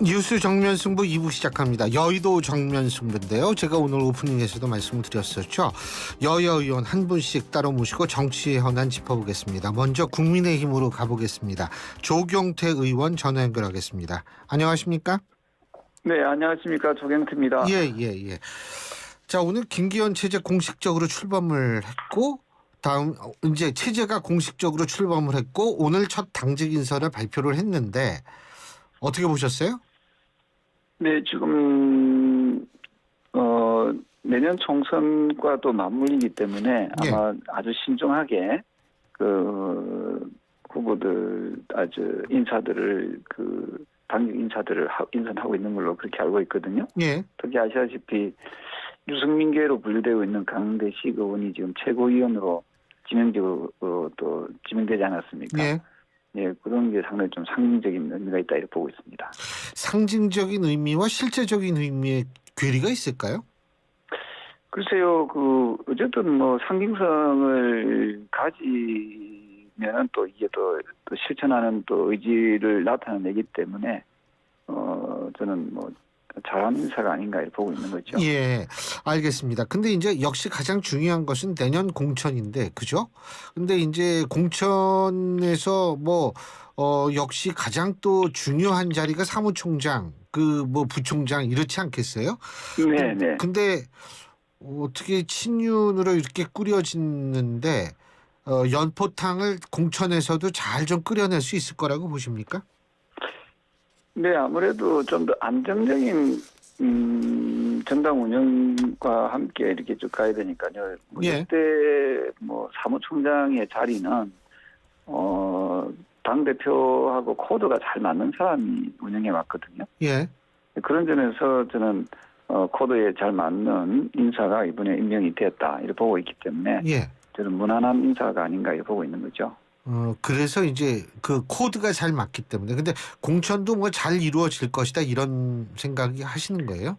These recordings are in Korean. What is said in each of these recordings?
뉴스 정면 승부 2부 시작합니다. 여의도 정면 승부인데요. 제가 오늘 오프닝에서도 말씀을 드렸었죠. 여야 의원 한 분씩 따로 모시고 정치의 현안 짚어보겠습니다. 먼저 국민의힘으로 가보겠습니다. 조경태 의원 전화 연결하겠습니다. 안녕하십니까? 네, 안녕하십니까. 조경태입니다. 예. 자, 오늘 김기현 체제 공식적으로 출범을 했고 다음 이제 체제가 공식적으로 출범을 했고 오늘 첫 당직 인선을 발표를 했는데 어떻게 보셨어요? 네, 지금 내년 총선과도 맞물리기 때문에 아마 아주 신중하게 그 후보들 아주 인사들을 그 당직 인사들을 인선하고 있는 걸로 그렇게 알고 있거든요. 예. 특히 아시다시피 유승민계로 분류되고 있는 강대식 의원이 지금 최고위원으로 또 지명되지 않았습니까? 예. 예, 그런 게 상당히 좀 상징적인 의미가 있다 이렇게 보고 있습니다. 상징적인 의미와 실제적인 의미의 괴리가 있을까요? 글쎄요, 어쨌든 상징성을 가지면은 또 이게 또 실천하는 또 의지를 나타내기 때문에, 저는 잘한 인사가 아닌가 이렇게 보고 있는 거죠. 예, 알겠습니다. 근데 이제 역시 가장 중요한 것은 내년 공천인데, 그죠? 근데 이제 공천에서 역시 가장 또 중요한 자리가 사무총장, 부총장 이렇지 않겠어요? 네. 근데 어떻게 친윤으로 이렇게 꾸려지는데, 연포탕을 공천에서도 잘 좀 끓여낼 수 있을 거라고 보십니까? 네, 아무래도 좀 더 안정적인 정당 운영과 함께 이렇게 쭉 가야 되니까요. 예. 이때 사무총장의 자리는 당 대표하고 코드가 잘 맞는 사람이 운영해 왔거든요. 예. 그런 점에서 저는 코드에 잘 맞는 인사가 이번에 임명이 되었다 이렇게 보고 있기 때문에 예. 저는 무난한 인사가 아닌가 이렇게 보고 있는 거죠. 그래서 이제 그 코드가 잘 맞기 때문에. 근데 공천도 잘 이루어질 것이다 이런 생각이 하시는 거예요?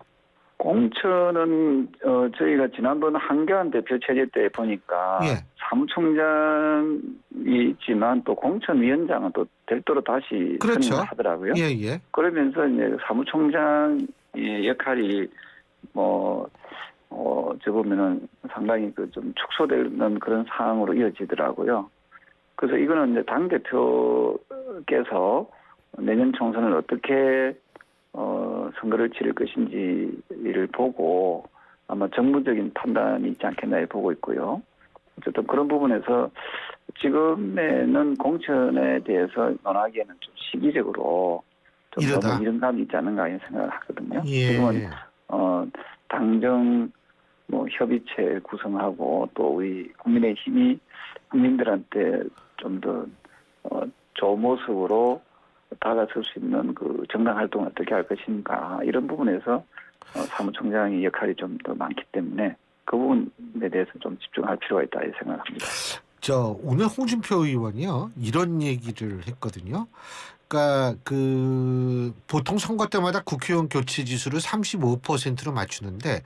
공천은 저희가 지난번 한교안 대표 체제 때 보니까 예. 사무총장이 있지만 또 공천위원장은 또 별도로 다시 그렇죠. 선임을 하더라고요. 예. 그러면서 이제 사무총장의 역할이 저 보면은 상당히 좀 축소되는 그런 상황으로 이어지더라고요. 그래서 이거는 이제 당 대표께서 내년 총선을 어떻게 선거를 치를 것인지를 보고 아마 정무적인 판단이 있지 않겠나 보고 있고요. 어쨌든 그런 부분에서 지금에는 공천에 대해서 논하기에는 좀 시기적으로 좀 이러다. 너무 이른감이 있지 않은가 이런 생각을 하거든요. 예. 지금은 당정 협의체 구성하고 또 우리 국민의힘이 국민들한테 좀 더 좋은 모습으로 다가설 수 있는 그 정당 활동을 어떻게 할 것인가 이런 부분에서 사무총장의 역할이 좀 더 많기 때문에 그 부분에 대해서 좀 집중할 필요가 있다 이렇게 생각합니다. 오늘 홍준표 의원이요 이런 얘기를 했거든요. 그러니까 보통 선거 때마다 국회의원 교체 지수를 35%로 맞추는데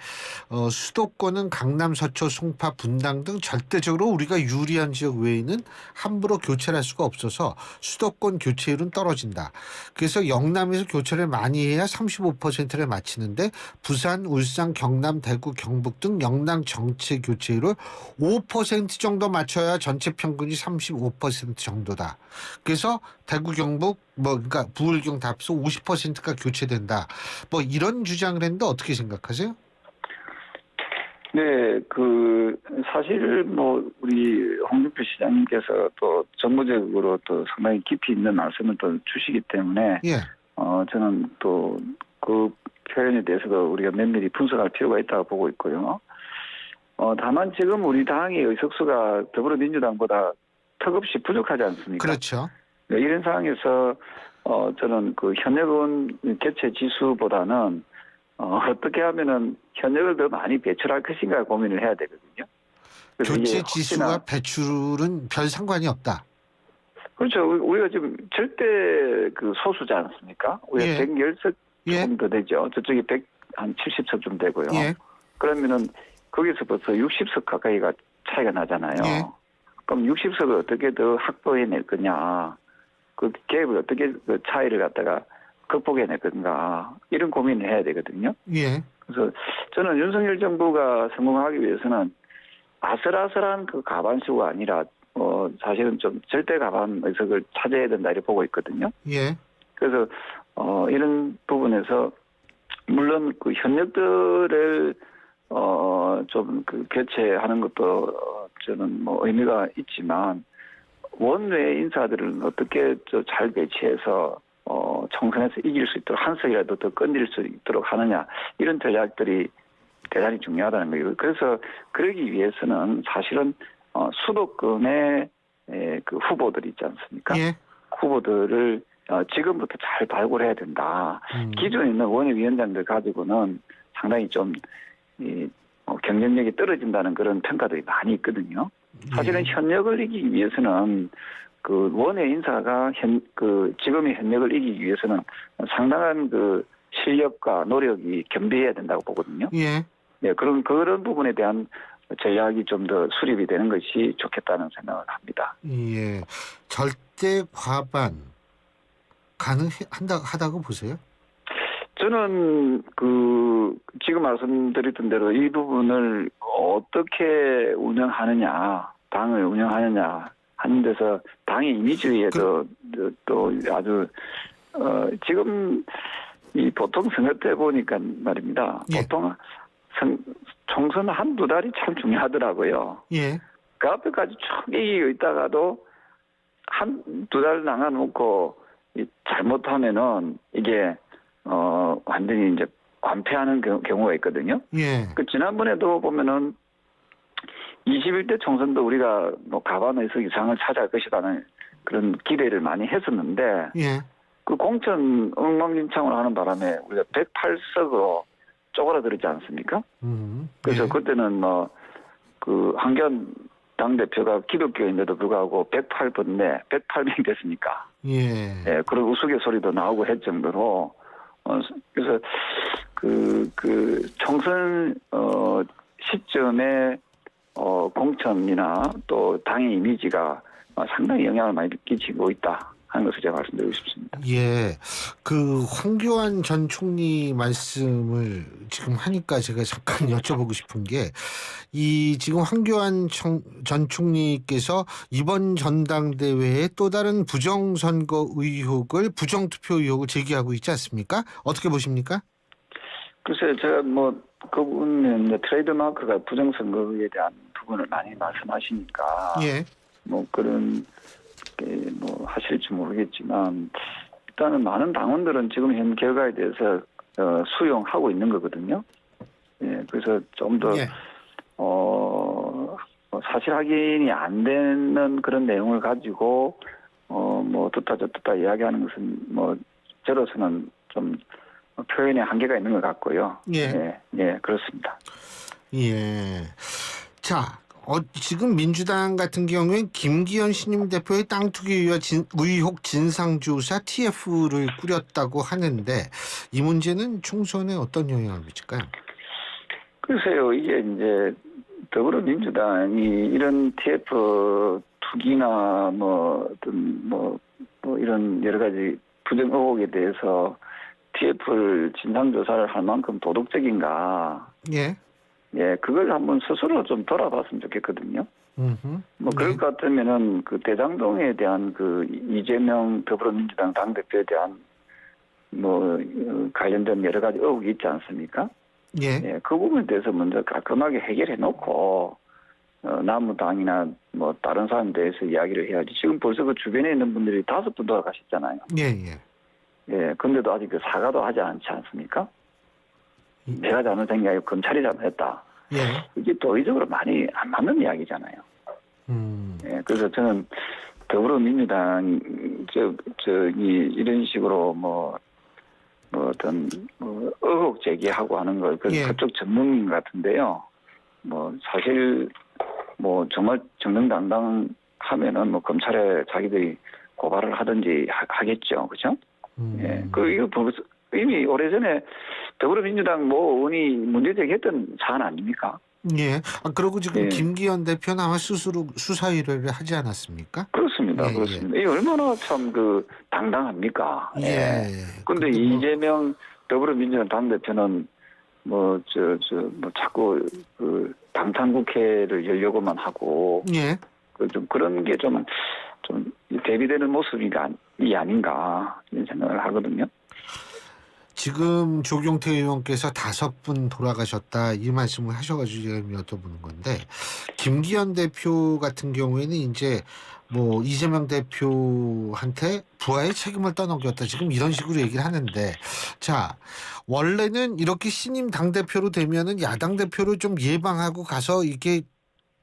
수도권은 강남, 서초, 송파, 분당 등 절대적으로 우리가 유리한 지역 외에는 함부로 교체를 할 수가 없어서 수도권 교체율은 떨어진다. 그래서 영남에서 교체를 많이 해야 35%를 맞추는데 부산, 울산, 경남, 대구, 경북 등 영남 전체 교체율을 5% 정도 맞춰야 전체 평균이 35% 정도다. 그래서 대구, 경북 그러니까 부울경 다 합쳐 50%가 교체된다. 이런 주장을 했는데 어떻게 생각하세요? 네, 사실 우리 홍준표 시장님께서 또 정무적으로 또 상당히 깊이 있는 말씀을 또 주시기 때문에 예. 저는 또 그 표현에 대해서도 우리가 면밀히 분석할 필요가 있다고 보고 있고요. 다만 지금 우리 당의 의석수가 더불어민주당보다 턱없이 부족하지 않습니까? 그렇죠. 네, 이런 상황에서 저는 현역 의원 개최 지수보다는 어떻게 하면은 현역을 더 많이 배출할 것인가 고민을 해야 되거든요. 교체 지수와 배출은 별 상관이 없다. 그렇죠. 우리가 지금 절대 소수지 않습니까? 우리가 예. 110석 예. 조금 더 되죠. 저쪽이 한 70석쯤 되고요. 예. 그러면은 거기서 벌써 60석 가까이가 차이가 나잖아요. 예. 그럼 60석을 어떻게 더 확보해낼 거냐. 그 갭을 어떻게 차이를 갖다가 극복해낼 건가 이런 고민을 해야 되거든요. 예. 그래서 저는 윤석열 정부가 성공하기 위해서는 아슬아슬한 그 가반수가 아니라 사실은 좀 절대 가반 의석을 찾아야 된다 이렇게 보고 있거든요. 예. 그래서 이런 부분에서 물론 그 현역들을 좀 그 교체하는 것도 저는 뭐 의미가 있지만 원외 인사들은 어떻게 잘 배치해서 총선에서 이길 수 있도록 한 석이라도 더 건질 수 있도록 하느냐 이런 전략들이 대단히 중요하다는 거예요. 그래서 그러기 위해서는 사실은 수도권의 그 후보들 있지 않습니까? 예. 후보들을 지금부터 잘 발굴해야 된다. 기존에 있는 원외위원장들 가지고는 상당히 좀 경쟁력이 떨어진다는 그런 평가들이 많이 있거든요. 사실은 예. 현역을 이기기 위해서는 그 원외 인사가 지금의 현역을 이기기 위해서는 상당한 그 실력과 노력이 겸비해야 된다고 보거든요. 예. 네, 그런 부분에 대한 전략이 좀 더 수립이 되는 것이 좋겠다는 생각을 합니다. 예. 절대 과반 가능하다고 보세요? 저는 지금 말씀드렸던 대로 이 부분을 어떻게 운영하느냐, 당을 운영하느냐 하는 데서 당의 이미지에도 또 아주 지금 이 보통 선거 때 보니까 말입니다. 예. 보통 총선 한두 달이 참 중요하더라고요. 예. 그 앞에까지 쭉 이기고 있다가도 한두 달 나가놓고 잘못하면은 이게 완전히 이제 관패하는 경우가 있거든요. 예. 그 지난번에도 보면은 21대 총선도 우리가 뭐 가반 의석 이상을 차지할 것이라는 그런 기대를 많이 했었는데 예. 그 공천 엉망진창을 하는 바람에 우리가 108석으로 쪼그라들지 않습니까? 그래서 예. 그때는 뭐 그 한교안 당대표가 기독교인데도 불구하고 108번내 108명이 됐으니까. 예. 예, 그리고 우스갯소리도 나오고 했 정도로 그래서 그 총선 시점에 공천이나 또 당의 이미지가 상당히 영향을 많이 끼치고 있다 하는 것을 제가 말씀드리고 싶습니다. 예. 그 황교안 전 총리 말씀을 지금 하니까 제가 잠깐 여쭤보고 싶은 게 지금 황교안 전 총리께서 이번 전당대회에 또 다른 부정선거 의혹을 부정투표 의혹을 제기하고 있지 않습니까? 어떻게 보십니까? 글쎄요, 제가 뭐 그 부분은 트레이드 마크가 부정선거에 대한 부분을 많이 말씀하시니까 예. 뭐 그런 게 뭐 하실지 모르겠지만 일단은 많은 당원들은 지금 현 결과에 대해서 수용하고 있는 거거든요. 예, 그래서 좀 더 예. 사실 확인이 안 되는 그런 내용을 가지고 뭐 어떻다 저떻다 이야기하는 것은 뭐 저로서는 좀 표현의 한계가 있는 것 같고요. 예. 예, 그렇습니다. 예. 자, 지금 민주당 같은 경우엔 김기현 신임 대표의 땅 투기 의혹 진상조사 TF를 꾸렸다고 하는데 이 문제는 총선에 어떤 영향을 미칠까요? 글쎄요, 이게 이제 더불어민주당이 이런 TF 투기나 뭐 어떤 뭐 이런 여러 가지 부정 의혹에 대해서 TF를 진상조사를 할 만큼 도덕적인가? 예. 예, 그걸 한번 스스로 좀 돌아봤으면 좋겠거든요. 뭐 그럴 네. 것 같으면은 그 대장동에 대한 그 이재명 더불어민주당 당대표에 대한 뭐 관련된 여러 가지 의혹이 있지 않습니까? 예. 예, 그 부분에 대해서 먼저 깔끔하게 해결해 놓고 남무당이나 뭐 다른 사람에 대해서 이야기를 해야지. 지금 벌써 그 주변에 있는 분들이 5분 돌아가셨잖아요. 예. 예. 예, 근데도 아직 그 사과도 하지 않지 않습니까? 내가 잘못한 게 아니고 검찰이 잘못했다. 예. 이게 도의적으로 많이 안 맞는 이야기잖아요. 예, 그래서 저는 더불어민주당 이런 식으로 뭐 어떤 의혹 제기하고 하는 걸 예. 그쪽 전문인 같은데요. 뭐 사실 뭐 정말 정정당당 하면은 뭐 검찰에 자기들이 고발을 하든지 하겠죠, 그렇죠? 예, 이거 벌써 이미 오래전에 더불어민주당 모 의원이 문제 제기했던 사안 아닙니까? 예. 그리고 지금 예. 김기현 대표는 아마 스스로 수사 의뢰를 하지 않았습니까? 그렇습니다. 그렇습니다. 예, 그렇습니다. 이게 얼마나 참 당당합니까? 예. 예. 근데 근데 뭐, 이재명 더불어민주당 당대표는 자꾸 방탄국회를 열려고만 하고, 예. 좀 그런 게 좀 대비되는 모습이 아닌가, 이런 생각을 하거든요. 지금 조경태 의원께서 5분 돌아가셨다 이 말씀을 하셔가지고 제가 여쭤보는 건데 김기현 대표 같은 경우에는 이제 뭐 이재명 대표한테 부하의 책임을 떠넘겼다 지금 이런 식으로 얘기를 하는데 자 원래는 이렇게 신임 당 대표로 되면은 야당 대표를 좀 예방하고 가서 이게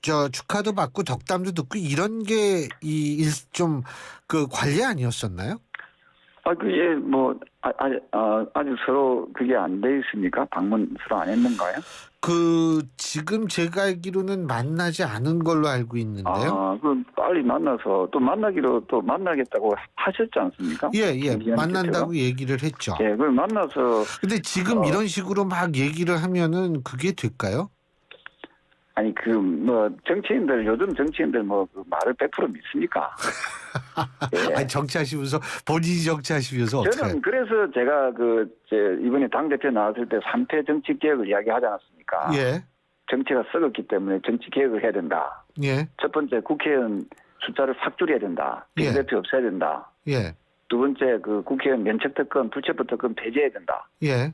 저 축하도 받고 덕담도 듣고 이런 게 이 좀 그 관리 아니었었나요? 그게 아직 서로 그게 안 돼 있습니까? 방문 서로 안 했는가요? 지금 제가 알기로는 만나지 않은 걸로 알고 있는데요. 빨리 만나서 또 만나겠다고 하셨지 않습니까? 예, 김기현 만난다고 대표가? 얘기를 했죠. 예, 그걸 만나서, 근데 지금 이런 식으로 막 얘기를 하면은 그게 될까요? 아니, 요즘 정치인들 말을 100% 믿습니까? 예. 아니, 정치하시면서, 본인이 정치하시면서 어떻게. 저는 그래서 제가 이번에 당대표 나왔을 때 3패 정치 개혁을 이야기하지 않았습니까? 예, 정치가 썩었기 때문에 정치 개혁을 해야 된다. 예, 첫 번째, 국회의원 숫자를 확 줄여야 된다. 예. 비례대표 없애야 된다. 예, 두 번째, 국회의원 면책특권, 불체포특권 폐지해야 된다. 예,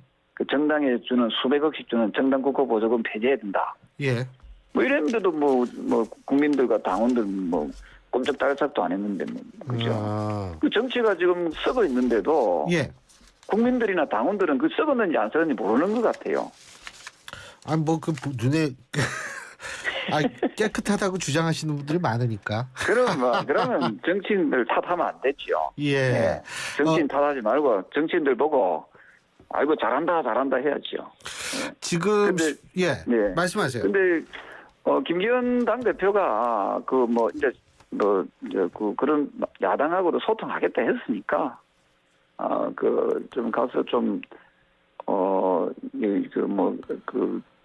정당에 주는 수백억씩 주는 정당 국고 보조금 폐지해야 된다. 예. 이랬는데도 국민들과 당원들 꼼짝달싹도 안 했는데 그죠? 그 정치가 지금 썩어 있는데도 예. 국민들이나 당원들은 그 썩었는지 안 썩었는지 모르는 것 같아요. 눈에 깨끗하다고 주장하시는 분들이 많으니까. 그러면 정치인들 탓하면 안 되죠. 예. 네. 정치인 탓하지 말고 정치인들 보고 아이고 잘한다 해야죠. 네. 지금 근데, 예. 네. 말씀하세요. 근데 김기현 당 대표가 그런 야당하고도 소통하겠다 했으니까 좀 가서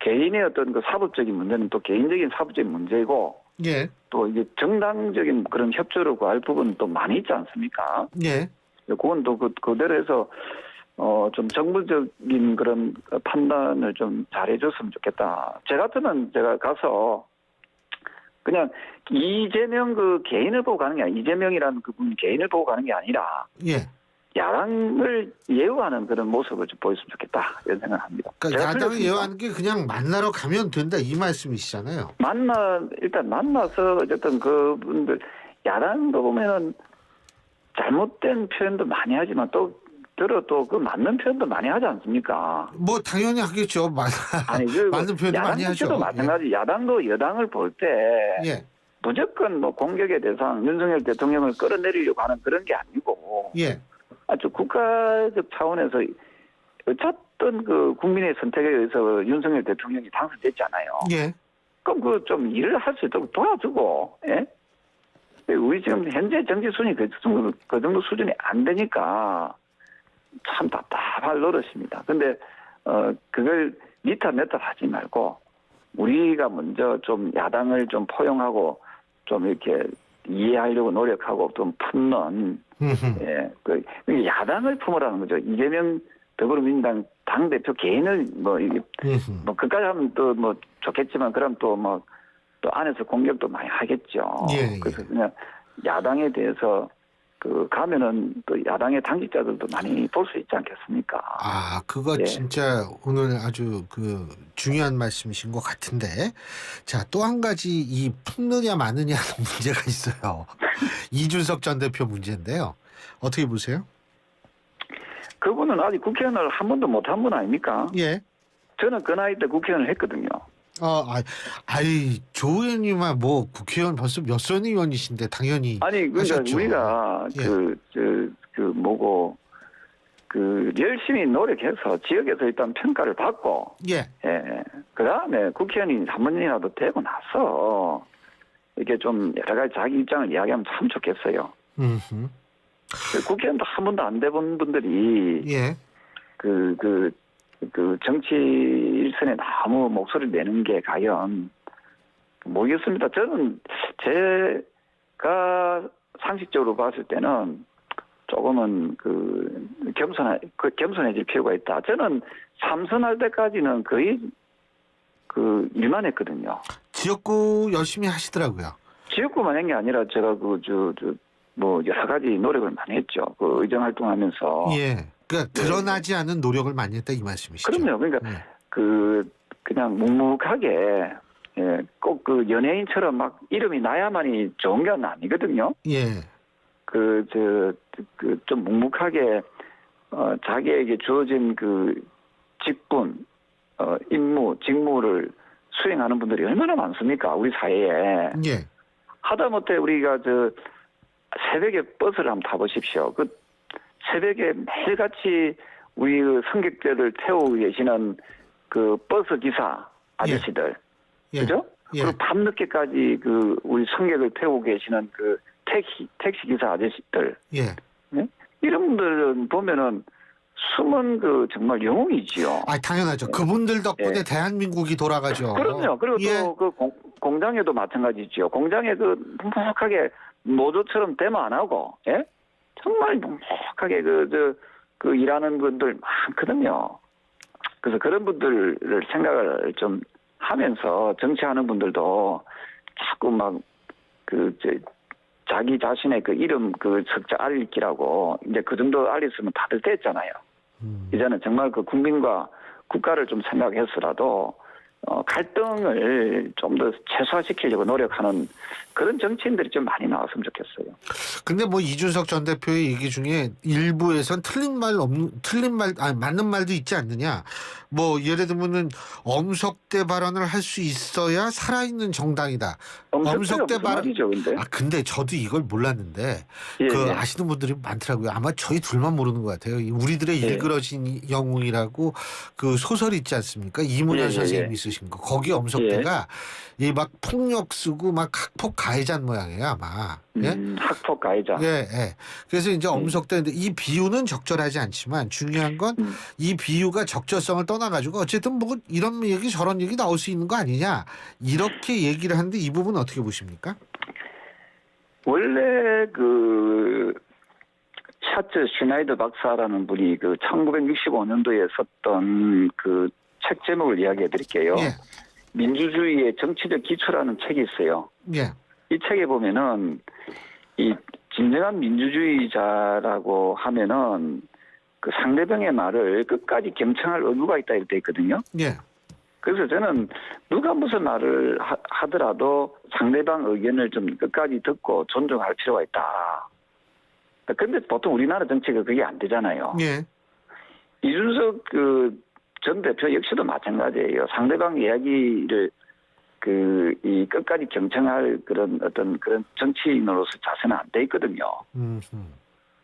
개인의 어떤 사법적인 문제는 또 개인적인 사법적인 문제고 예. 또 이게 정당적인 그런 협조를 구할 부분은 또 많이 있지 않습니까? 예. 그건 또 그대로 해서 좀 정부적인 그런 판단을 좀 잘해줬으면 좋겠다. 제 같으면 제가 가서 그냥 이재명 개인을 보고 가는 게 아니라 이재명이라는 그분 개인을 보고 가는 게 아니라 예. 야당을 예우하는 그런 모습을 좀 보였으면 좋겠다 이런 생각을 합니다. 그러니까 야당을 예우하는 게 그냥 만나러 가면 된다 이 말씀이시잖아요. 일단 만나서 어쨌든 그분들 야당도 보면은 잘못된 표현도 많이 하지만 또 맞는 표현도 많이 하지 않습니까? 당연히 하겠죠. 맞는 표현도 많이 하죠. 야당도 마찬가지. 야당도 여당을 볼 때 예. 무조건 공격의 대상 윤석열 대통령을 끌어내리려고 하는 그런 게 아니고 예. 아주 국가적 차원에서 어쨌든 국민의 선택에 의해서 윤석열 대통령이 당선됐잖아요. 예. 그럼 좀 일을 할 수 있도록 도와주고, 예? 우리 지금 현재 정치 순위 그 정도 수준이 안 되니까 참 답답할 노릇입니다. 근데 그걸 니탓 하지 말고 우리가 먼저 좀 야당을 좀 포용하고 좀 이렇게 이해하려고 노력하고 좀 품는 야당을 품으라는 거죠. 이재명 더불어민주당 당대표 개인을 그까지 하면 또 좋겠지만 그럼 또 안에서 공격도 많이 하겠죠. 예. 그래서 그냥 야당에 대해서 가면은 또 야당의 당직자들도 많이 볼 수 있지 않겠습니까? 그거 예. 진짜 오늘 아주 중요한 말씀이신 것 같은데. 자, 또 한 가지 이 품느냐 마느냐는 문제가 있어요. 이준석 전 대표 문제인데요. 어떻게 보세요? 그분은 아직 국회의원을 한 번도 못 한 분 아닙니까? 예. 저는 그 나이 때 국회의원을 했거든요. 조 의원님은 국회의원 벌써 몇 선 의원이신데 당연히 그러니까 하셨죠. 우리가 열심히 노력해서 지역에서 일단 평가를 받고 예. 그다음에 국회의원이 한 번이라도 되고 나서 이렇게 좀 여러 가지 자기 입장을 이야기하면 참 좋겠어요. 국회의원도 한 번도 안 돼본 분들이 예. 정치 일선에 너무 목소리를 내는 게 과연 모르겠습니다. 저는 제가 상식적으로 봤을 때는 조금은 겸손해질 필요가 있다. 저는 삼선할 때까지는 거의 일만 했거든요. 지역구 열심히 하시더라고요. 지역구만 한 게 아니라 제가 뭐 여러 가지 노력을 많이 했죠. 그 의정 활동하면서. 예. 그러니까 드러나지 않은 노력을 많이 했다 이 말씀이시죠. 그럼요. 그러니까 예. 그냥 묵묵하게 꼭 연예인처럼 막 이름이 나야만이 좋은 게 아니거든요. 예. 좀 묵묵하게 자기에게 주어진 직분, 임무, 직무를 수행하는 분들이 얼마나 많습니까? 우리 사회에. 예. 하다못해 우리가 새벽에 버스를 한번 타보십시오. 새벽에 매일같이 우리 승객들을 태우고 계시는 버스 기사 아저씨들. 예. 그죠? 예. 그리고 밤늦게까지 우리 승객을 태우고 계시는 택시 기사 아저씨들. 예. 네? 이런 분들은 보면은 숨은 정말 영웅이지요. 아, 당연하죠. 그분들 덕분에 예. 대한민국이 돌아가죠. 그럼요. 그리고 예. 또 공장에도 마찬가지죠. 공장에 묵묵하게 노조처럼 데모 안 하고, 예? 정말 묵묵하게 일하는 분들 많거든요. 그래서 그런 분들을 생각을 좀 하면서 정치하는 분들도 자꾸 자기 자신의 이름 석자 알리기라고 이제 그 정도 알렸으면 다들 됐잖아요. 이제는 정말 국민과 국가를 좀 생각해서라도 갈등을 좀 더 최소화시키려고 노력하는 그런 정치인들이 좀 많이 나왔으면 좋겠어요. 근데 뭐 이준석 전 대표의 얘기 중에 일부에선 맞는 말도 있지 않느냐. 뭐 예를 들면은 엄석대 발언을 할 수 있어야 살아있는 정당이다. 엄석대 발언이죠, 근데. 근데 저도 이걸 몰랐는데 예, 예. 아시는 분들이 많더라고요. 아마 저희 둘만 모르는 것 같아요. 우리들의 예. 일그러진 영웅이라고 소설 있지 않습니까? 이문현 예, 선생님이 예. 쓰신 거. 거기 엄석대가 막 폭력 쓰고 막 학폭 가해자 모양이에요, 아마. 예? 학폭 가해자. 예, 예. 그래서 이제 엄석대인데 이 비유는 적절하지 않지만 중요한 건 이 비유가 적절성을 떠나가지고 어쨌든 뭐 이런 얘기 저런 얘기 나올 수 있는 거 아니냐 이렇게 얘기를 하는데 이 부분 어떻게 보십니까? 원래 샤츠 슈나이더 박사라는 분이 1965년도에 썼던 책 제목을 이야기해 드릴게요. 예. 민주주의의 정치적 기초라는 책이 있어요. 예. 이 책에 보면은 이 진정한 민주주의자라고 하면은 상대방의 말을 끝까지 경청할 의무가 있다 이렇게 돼 있거든요. 예. 그래서 저는 누가 무슨 말을 하더라도 상대방 의견을 좀 끝까지 듣고 존중할 필요가 있다. 근데 보통 우리나라 정치가 그게 안 되잖아요. 예. 이준석 전 대표 역시도 마찬가지예요. 상대방 이야기를 끝까지 경청할 그런 정치인으로서 자세는 안 돼 있거든요.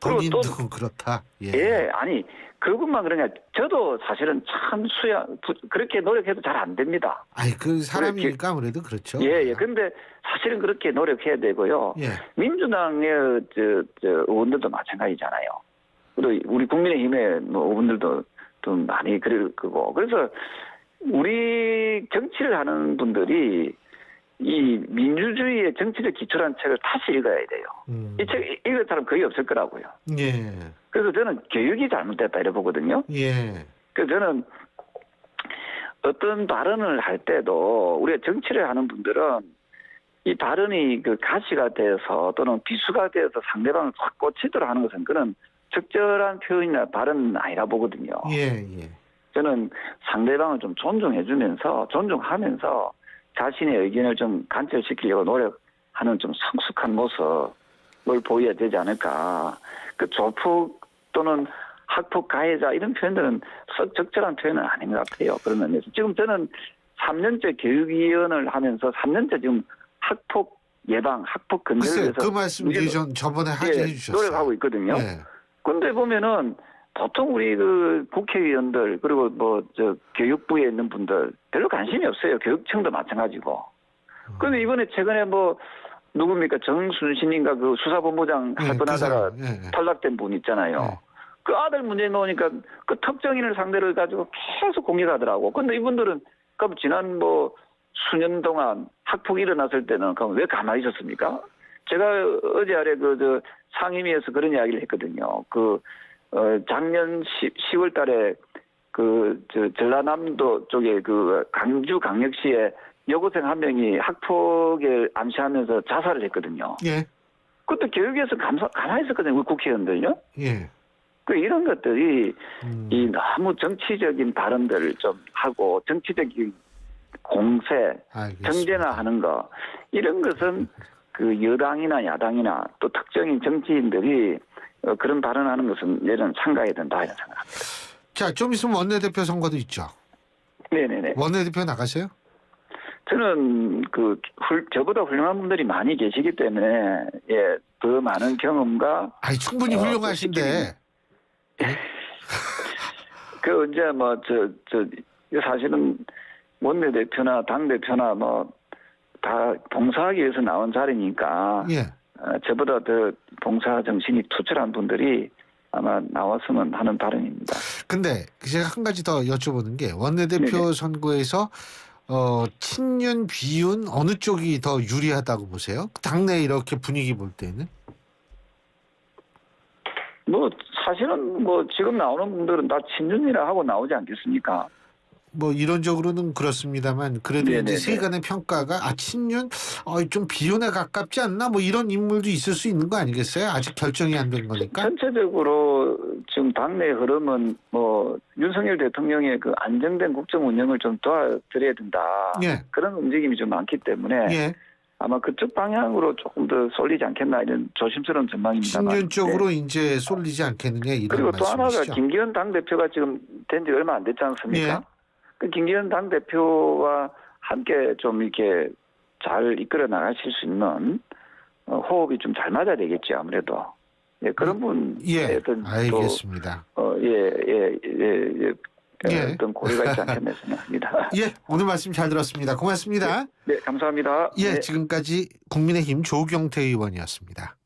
본인도 그렇다. 예, 아니 그분만 그러냐. 저도 사실은 참 그렇게 노력해도 잘 안 됩니다. 아니 사람이니까 아무래도 그렇죠. 예. 근데 사실은 그렇게 노력해야 되고요. 예. 민주당의 의원들도 마찬가지잖아요. 그리고 우리 국민의힘의 의원들도 좀 많이 그럴 거고. 그래서 우리 정치를 하는 분들이 이 민주주의의 정치적 기초라는 책을 다시 읽어야 돼요. 이 책 읽은 사람 거의 없을 거라고요. 예. 그래서 저는 교육이 잘못됐다 이래 보거든요. 예. 그래서 저는 어떤 발언을 할 때도 우리가 정치를 하는 분들은 이 발언이 가시가 돼서 또는 비수가 돼서 상대방을 확 꽂히도록 하는 것은 그는 적절한 표현이나 발언은 아니라 보거든요. 예. 저는 상대방을 좀 존중하면서 자신의 의견을 좀 관철시키려고 노력하는 좀 성숙한 모습을 보여야 되지 않을까. 조폭 또는 학폭 가해자 이런 표현들은 썩 적절한 표현은 아닌 것 같아요. 그런 면에서 지금 저는 3년째 교육위원을 하면서 3년째 지금 학폭 예방, 학폭 근절을 위해서 그 말씀 저번에 해주셨어요. 노력하고 있거든요. 그런데 보면은 보통 우리 국회의원들 그리고 교육부에 있는 분들 별로 관심이 없어요. 교육청도 마찬가지고. 그런데 이번에 최근에 누굽니까 정순신인가 수사본부장 할 뻔하다가 탈락된 분 있잖아요. 그 아들 문제 나오니까 특정인을 상대로 해가지고 계속 공격하더라고. 근데 이분들은 그럼 지난 수년 동안 학폭이 일어났을 때는 그럼 왜 가만히 있었습니까? 제가 어제 아래 저 상임위에서 그런 이야기를 했거든요. 작년 10월 달에 저 전라남도 쪽에 강주 강력시에 여고생 한 명이 학폭을 암시하면서 자살을 했거든요. 예. 그것도 교육에서 가만히 있었거든요. 우리 국회의원들요. 예. 이런 것들이 이 너무 정치적인 발언들을 좀 하고 정치적인 공세, 알겠습니다. 정쟁화하는 거 이런 것은 여당이나 야당이나 또 특정인 정치인들이 그런 발언하는 것은 얘는 삼가해야 된다 이런 생각합니다. 자, 좀 있으면 원내대표 선거도 있죠. 네네네. 원내대표 나가세요? 저는 저보다 훌륭한 분들이 많이 계시기 때문에 더 많은 경험과 아니, 충분히 훌륭하신데. 사실은 원내대표나 당대표나 다 봉사하기 위해서 나온 자리니까 예. 저보다 더 봉사 정신이 투철한 분들이 아마 나왔으면 하는 바람입니다. 근데 제가 한 가지 더 여쭤보는 게 원내대표 네네. 선거에서 친윤, 비윤 어느 쪽이 더 유리하다고 보세요? 당내 이렇게 분위기 볼 때는? 사실은 지금 나오는 분들은 다 친윤이라 하고 나오지 않겠습니까? 이론적으로는 그렇습니다만 그래도 네네네. 이제 세간의 평가가 친윤 좀 비윤에 가깝지 않나 이런 인물도 있을 수 있는 거 아니겠어요? 아직 결정이 안 된 거니까. 전체적으로 지금 당내 흐름은 윤석열 대통령의 안정된 국정 운영을 좀 도와드려야 된다. 예. 그런 움직임이 좀 많기 때문에 예. 아마 그쪽 방향으로 조금 더 쏠리지 않겠나 이런 조심스러운 전망입니다. 친윤 쪽으로 이제 쏠리지 않겠느냐 이런 그리고 또 하나가 말씀이시죠? 김기현 당대표가 지금 된 지 얼마 안 됐지 않습니까? 예. 김기현 당대표와 함께 좀 이렇게 잘 이끌어 나가실 수 있는 호흡이 좀 잘 맞아야 되겠죠, 아무래도. 그런 분의 예. 어떤 알겠습니다. 어떤 고려가 있지 않겠나 생각합니다. 예. 오늘 말씀 잘 들었습니다. 고맙습니다. 네, 감사합니다. 예. 네. 지금까지 국민의힘 조경태 의원이었습니다.